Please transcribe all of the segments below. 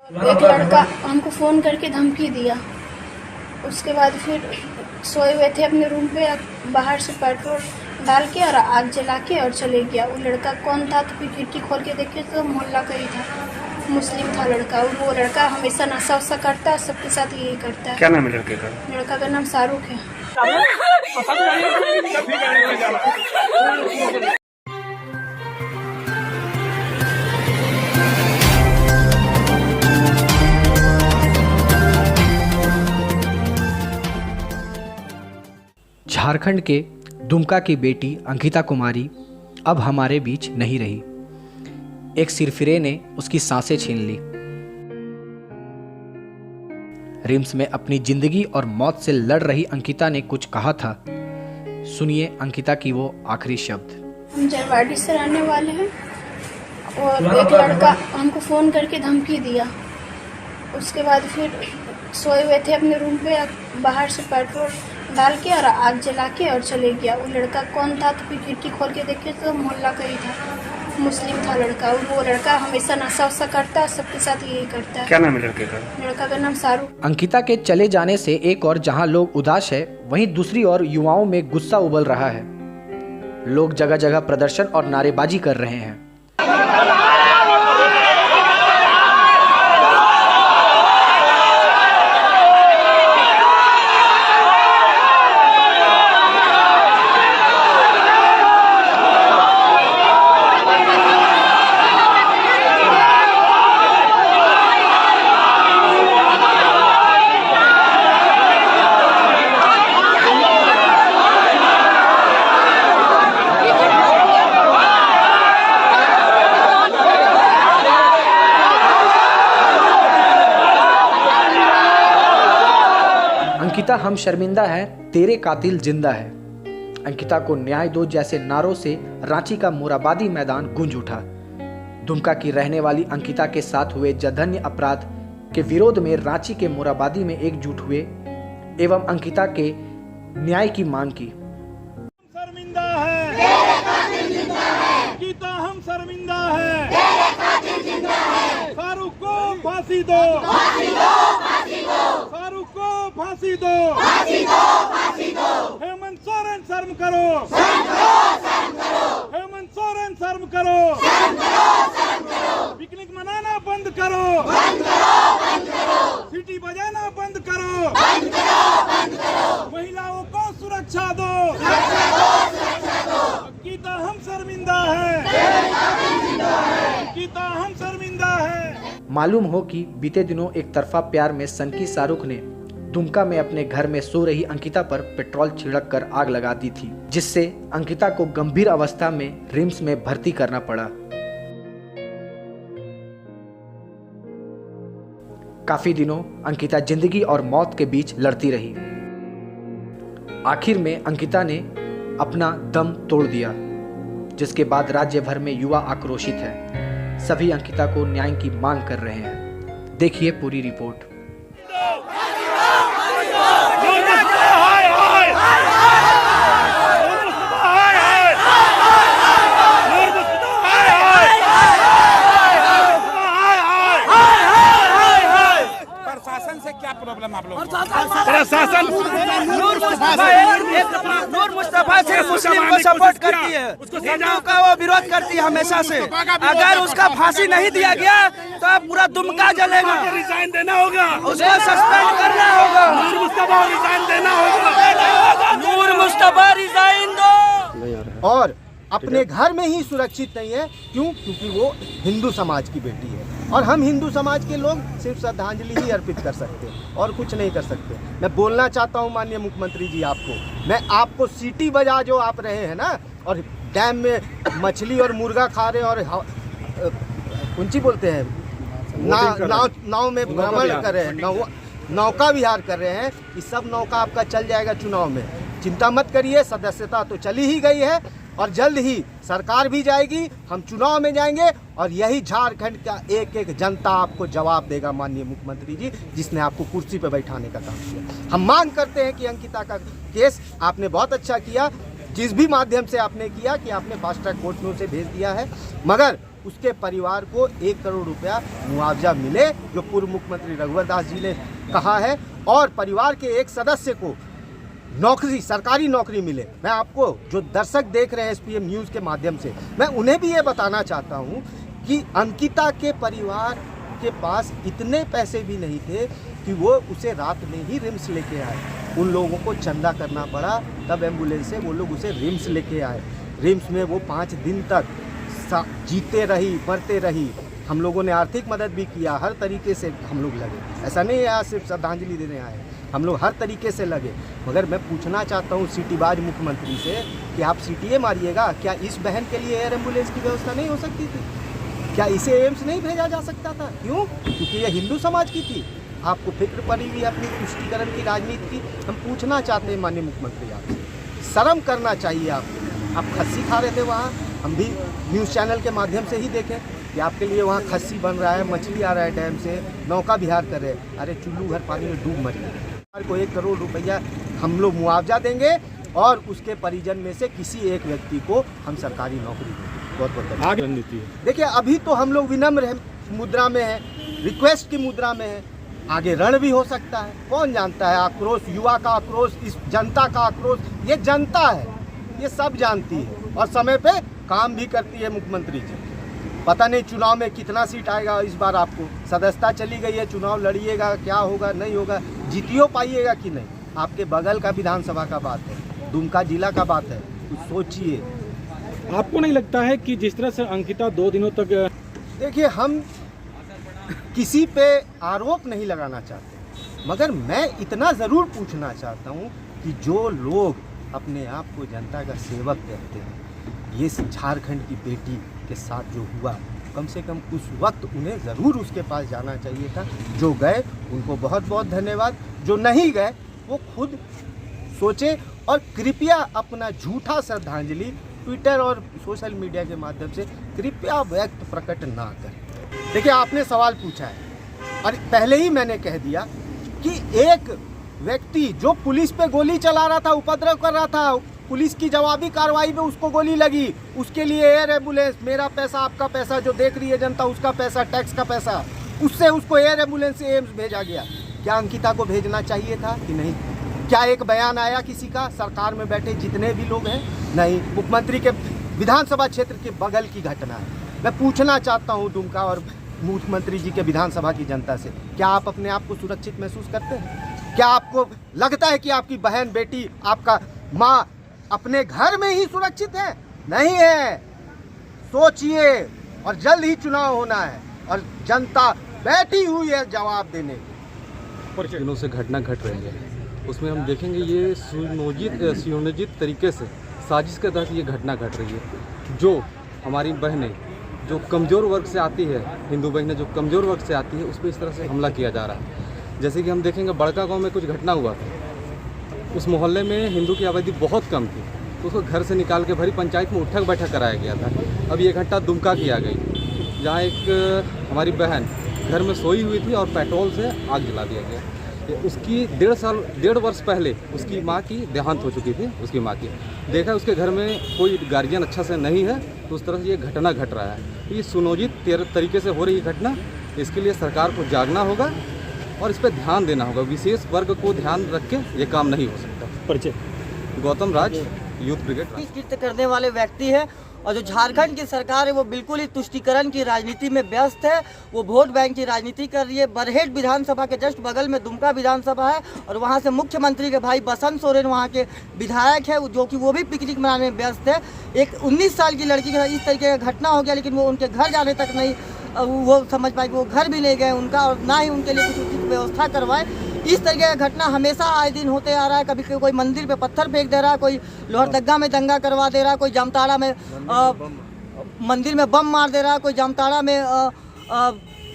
एक लड़का हमको फ़ोन करके धमकी दिया। उसके बाद फिर सोए हुए थे अपने रूम पे, बाहर से पेट्रोल डाल के और आग जला के और चले गया। वो लड़का कौन था तो फिर खिड़की खोल के देखे तो मोहल्ला का ही था, मुस्लिम था लड़का। और वो लड़का हमेशा नशा वशा करता है, सबके साथ यही करता है। क्या नाम है लड़के का? लड़का का नाम शाहरुख है। झारखंड के दुमका की बेटी अंकिता कुमारी अब हमारे बीच नहीं रही। एक सिरफिरे ने उसकी सांसें छीन ली। रिम्स में अपनी जिंदगी और मौत से लड़ रही अंकिता ने कुछ कहा था। सुनिए अंकिता की वो आखिरी शब्द। हम जरवाड़ी से रहने वाले हैं और एक लड़का हमको फ़ोन करके धमकी दिया। उसके बाद फिर सोए हुए थे अपने रूम पे, बाहर से पेट्रोल डाल के और आग जला के और चले गया। वो लड़का कौन था तो फिर खिड़की खोल के देखे तो मोहल्ला का ही था, मुस्लिम था लड़का। और वो लड़का हमेशा नशा वशा करता है, सबके साथ यही करता है। क्या नाम है लड़के का? लड़का का नाम शाहरुख। अंकिता के चले जाने से एक और जहां लोग उदास है, वहीं दूसरी ओर युवाओं में गुस्सा उबल रहा है। लोग जगह जगह प्रदर्शन और नारेबाजी कर रहे हैं। अंकिता हम शर्मिंदा है, तेरे कातिल जिंदा है। अंकिता को न्याय दो जैसे नारों से रांची का मोराबादी मैदान गूंज उठा। दुमका की रहने वाली अंकिता के साथ हुए जघन्य अपराध के विरोध में रांची के मोराबादी में एकजुट हुए एवं अंकिता के न्याय की मांग की। शर्मिंदा है, अंकिता हम शर्मिंदा है, शाहरुख को फांसी दो, शाहरुख को फांसी दो, हेमंत सोरेन शर्म करो, हेमंत सोरेन शर्म करो, पिकनिक मनाना बंद करो, सीटी बजाना बंद करो, महिलाओं को सुरक्षा दो, अंकिता हम शर्मिंदा है, अंकिता हम शर्मिंदा है। मालूम हो कि बीते दिनों एक तरफा प्यार में सनकी शाहरुख ने दुमका में अपने घर में सो रही अंकिता पर पेट्रोल छिड़क कर आग लगा दी थी, जिससे अंकिता को गंभीर अवस्था में रिम्स में भर्ती करना पड़ा। काफी दिनों अंकिता जिंदगी और मौत के बीच लड़ती रही। आखिर में अंकिता ने अपना दम तोड़ दिया, जिसके बाद राज्य भर में युवा आक्रोशित है। सभी अंकिता को न्याय की मांग कर रहे हैं। देखिए पूरी रिपोर्ट। प्रशासन से क्या प्रॉब्लम आप लोग? प्रशासन नूर मुस्तफा सिर्फ मुस्लिम को सपोर्ट करती है, हिंदू का वो विरोध करती है हमेशा से। अगर उसका फांसी नहीं दिया गया तो अब पूरा दुमका जलेगा। रिजाइन देना होगा, उसको सस्पेंड करना होगा, नूर मुस्तफा रिजाइन देना होगा, नूर मुस्तफा रिजाइन दो। और अपने घर में ही सुरक्षित नहीं है। क्यों? क्योंकि वो हिंदू समाज की बेटी है और हम हिंदू समाज के लोग सिर्फ श्रद्धांजलि ही अर्पित कर सकते हैं और कुछ नहीं कर सकते। मैं बोलना चाहता हूँ माननीय मुख्यमंत्री जी मैं आपको सीटी बजा जो आप रहे हैं ना, और डैम में मछली और मुर्गा खा रहे और ऊंची बोलते हैं नाव में भ्रमण कर रहे हैं, नौका विहार कर रहे हैं। ये सब नौका आपका चल जाएगा चुनाव में, चिंता मत करिए। सदस्यता तो चली ही गई है और जल्द ही सरकार भी जाएगी, हम चुनाव में जाएंगे और यही झारखंड का एक एक जनता आपको जवाब देगा माननीय मुख्यमंत्री जी, जिसने आपको कुर्सी पर बैठाने का काम किया। हम मांग करते हैं कि अंकिता का केस आपने बहुत अच्छा किया, जिस भी माध्यम से आपने किया कि आपने फास्ट ट्रैक कोर्ट में उसे भेज दिया है, मगर उसके परिवार को 1 करोड़ रुपया मुआवजा मिले, जो पूर्व मुख्यमंत्री रघुवर दास जी ने कहा है, और परिवार के एक सदस्य को नौकरी, सरकारी नौकरी मिले। मैं आपको, जो दर्शक देख रहे हैं SPM न्यूज़ के माध्यम से, मैं उन्हें भी ये बताना चाहता हूँ कि अंकिता के परिवार के पास इतने पैसे भी नहीं थे कि वो उसे रात में ही रिम्स लेके आए। उन लोगों को चंदा करना पड़ा, तब एम्बुलेंस से वो लोग उसे रिम्स लेके आए। रिम्स में वो 5 दिन तक जीते रही, मरते रही। हम लोगों ने आर्थिक मदद भी किया, हर तरीके से हम लोग लगे। ऐसा नहीं है यहाँ सिर्फ श्रद्धांजलि देने आए, हम लोग हर तरीके से लगे। मगर मैं पूछना चाहता हूँ सीटीबाज मुख्यमंत्री से कि आप सीटीए मारिएगा, क्या इस बहन के लिए एयर एम्बुलेंस की व्यवस्था नहीं हो सकती थी? क्या इसे एम्स नहीं भेजा जा सकता था? क्यों? क्योंकि ये हिंदू समाज की थी। आपको फिक्र पड़ी हुई अपनी तुष्टीकरण की राजनीति की। हम पूछना चाहते हैं माननीय मुख्यमंत्री आपसे, शर्म करना चाहिए आपको। आप खस्सी खा रहे थे वहाँ, हम भी न्यूज़ चैनल के माध्यम से ही देखें कि आपके लिए वहाँ खस्सी बन रहा है, मछली आ रहा है डैम से, नौका विहार कर रहे हैं। अरे चुल्लू घर पानी में डूब मरी है। को 1 करोड़ रुपया हम लोग मुआवजा देंगे और उसके परिजन में से किसी एक व्यक्ति को हम सरकारी नौकरी देंगे। बहुत बहुत आगे रणनीति है। देखिए, अभी तो हम लोग विनम्र मुद्रा में है, रिक्वेस्ट की मुद्रा में है। आगे रण भी हो सकता है, कौन जानता है। आक्रोश, युवा का आक्रोश, इस जनता का आक्रोश, ये जनता है, ये सब जानती है और समय पे काम भी करती है मुख्यमंत्री जी। पता नहीं चुनाव में कितना सीट आएगा इस बार। आपको सदस्यता चली गई है, चुनाव लड़िएगा, क्या होगा नहीं होगा, जीतियो पाइएगा कि नहीं। आपके बगल का विधानसभा का बात है, दुमका जिला का बात है, कुछ सोचिए। आपको नहीं लगता है कि जिस तरह से अंकिता 2 दिनों तक, देखिए, हम किसी पे आरोप नहीं लगाना चाहते, मगर मैं इतना ज़रूर पूछना चाहता हूँ कि जो लोग अपने आप को जनता का सेवक कहते हैं, ये झारखंड की बेटी के साथ जो हुआ, कम से कम उस वक्त उन्हें ज़रूर उसके पास जाना चाहिए था। जो गए उनको बहुत बहुत धन्यवाद, जो नहीं गए वो खुद सोचे और कृपया अपना झूठा श्रद्धांजलि ट्विटर और सोशल मीडिया के माध्यम से कृपया व्यक्त प्रकट ना करें। देखिए, आपने सवाल पूछा है और पहले ही मैंने कह दिया कि एक व्यक्ति जो पुलिस पे गोली चला रहा था, उपद्रव कर रहा था, पुलिस की जवाबी कार्रवाई में उसको गोली लगी, उसके लिए एयर एम्बुलेंस, मेरा पैसा आपका पैसा, जो देख रही है जनता उसका पैसा, टैक्स का पैसा, उससे उसको एयर एम्बुलेंस से एम्स भेजा गया। क्या अंकिता को भेजना चाहिए था कि नहीं? क्या एक बयान आया किसी का, सरकार में बैठे जितने भी लोग हैं? नहीं। मुख्यमंत्री के विधानसभा क्षेत्र के बगल की घटना है। मैं पूछना चाहता हूँ दुमका और मुख्यमंत्री जी के विधानसभा की जनता से, क्या आप अपने आप को सुरक्षित महसूस करते हैं? क्या आपको लगता है कि आपकी बहन, बेटी, आपका माँ अपने घर में ही सुरक्षित है? नहीं है। सोचिए, और जल्द ही चुनाव होना है और जनता बैठी हुई है जवाब देने। दिनों से घटना घट रही है, उसमें हम देखेंगे ये सुनियोजित तरीके से साजिश के तहत ये घटना घट रही है। जो हमारी बहनें जो कमज़ोर वर्ग से आती है, हिंदू बहनें जो कमज़ोर वर्ग से आती है, उस पर इस तरह से हमला किया जा रहा है। जैसे कि हम देखेंगे बड़का गांव में कुछ घटना हुआ था, उस मोहल्ले में हिंदू की आबादी बहुत कम थी, तो उसको घर से निकाल के भरी पंचायत में उठक बैठक कराया गया था। अब ये घटना दुमका की आ गई, जहाँ एक हमारी बहन घर में सोई हुई थी और पेट्रोल से आग जला दिया गया। उसकी 1.5 वर्ष पहले उसकी माँ की देहांत हो चुकी थी। उसकी माँ की देखा उसके घर में कोई गार्जियन अच्छा से नहीं है, तो उस तरह से ये घटना घट रहा है। तो ये सुनियोजित तरीके से हो रही घटना, इसके लिए सरकार को जागना होगा और इस पर ध्यान देना होगा। विशेष वर्ग को ध्यान रख के ये काम नहीं हो सकता। परिचय गौतम राज, यूथ ब्रिगेड। कृत्य करने वाले व्यक्ति है और जो झारखंड की सरकार है वो बिल्कुल ही तुष्टीकरण की राजनीति में व्यस्त है। वो वोट बैंक की राजनीति कर रही है। बरहेट विधानसभा के जस्ट बगल में दुमका विधानसभा है और वहाँ से मुख्यमंत्री के भाई बसंत सोरेन वहाँ के विधायक है, जो कि वो भी पिकनिक मनाने में व्यस्त है। एक 19 साल की लड़की के साथ इस तरीके का घटना हो गया, लेकिन वो उनके घर जाने तक नहीं वो समझ पाए कि वो घर भी ले गए उनका, और ना ही उनके लिए कुछ उचित व्यवस्था करवाए। इस तरीके का घटना हमेशा आए दिन होते आ रहा है। कभी कोई मंदिर पे पत्थर फेंक दे रहा है, कोई लोहरदगा में दंगा करवा दे रहा है, कोई जामताड़ा में मंदिर में बम मार दे रहा है, कोई जामताड़ा में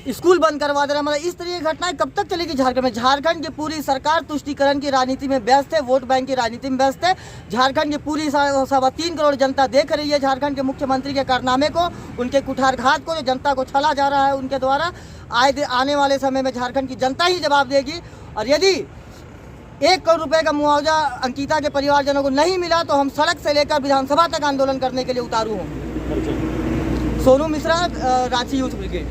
स्कूल बंद करवा दे रहा है। मतलब इस तरह की घटनाएं कब तक चलेगी झारखंड में? झारखंड की पूरी सरकार तुष्टीकरण की राजनीति में व्यस्त है, वोट बैंक की राजनीति में व्यस्त है। झारखंड की पूरी 3.25 करोड़ जनता देख रही है झारखंड के मुख्यमंत्री के कारनामे को, उनके कुठारघात को, जो जनता को छला जा रहा है उनके द्वारा। आने वाले समय में झारखंड की जनता ही जवाब देगी। और यदि 1 करोड़ रुपए का मुआवजा अंकिता के परिवारजनों को नहीं मिला तो हम सड़क से लेकर विधानसभा तक आंदोलन करने के लिए उतारू होंगे। Sonu Mishra, Ranchi youth brigade.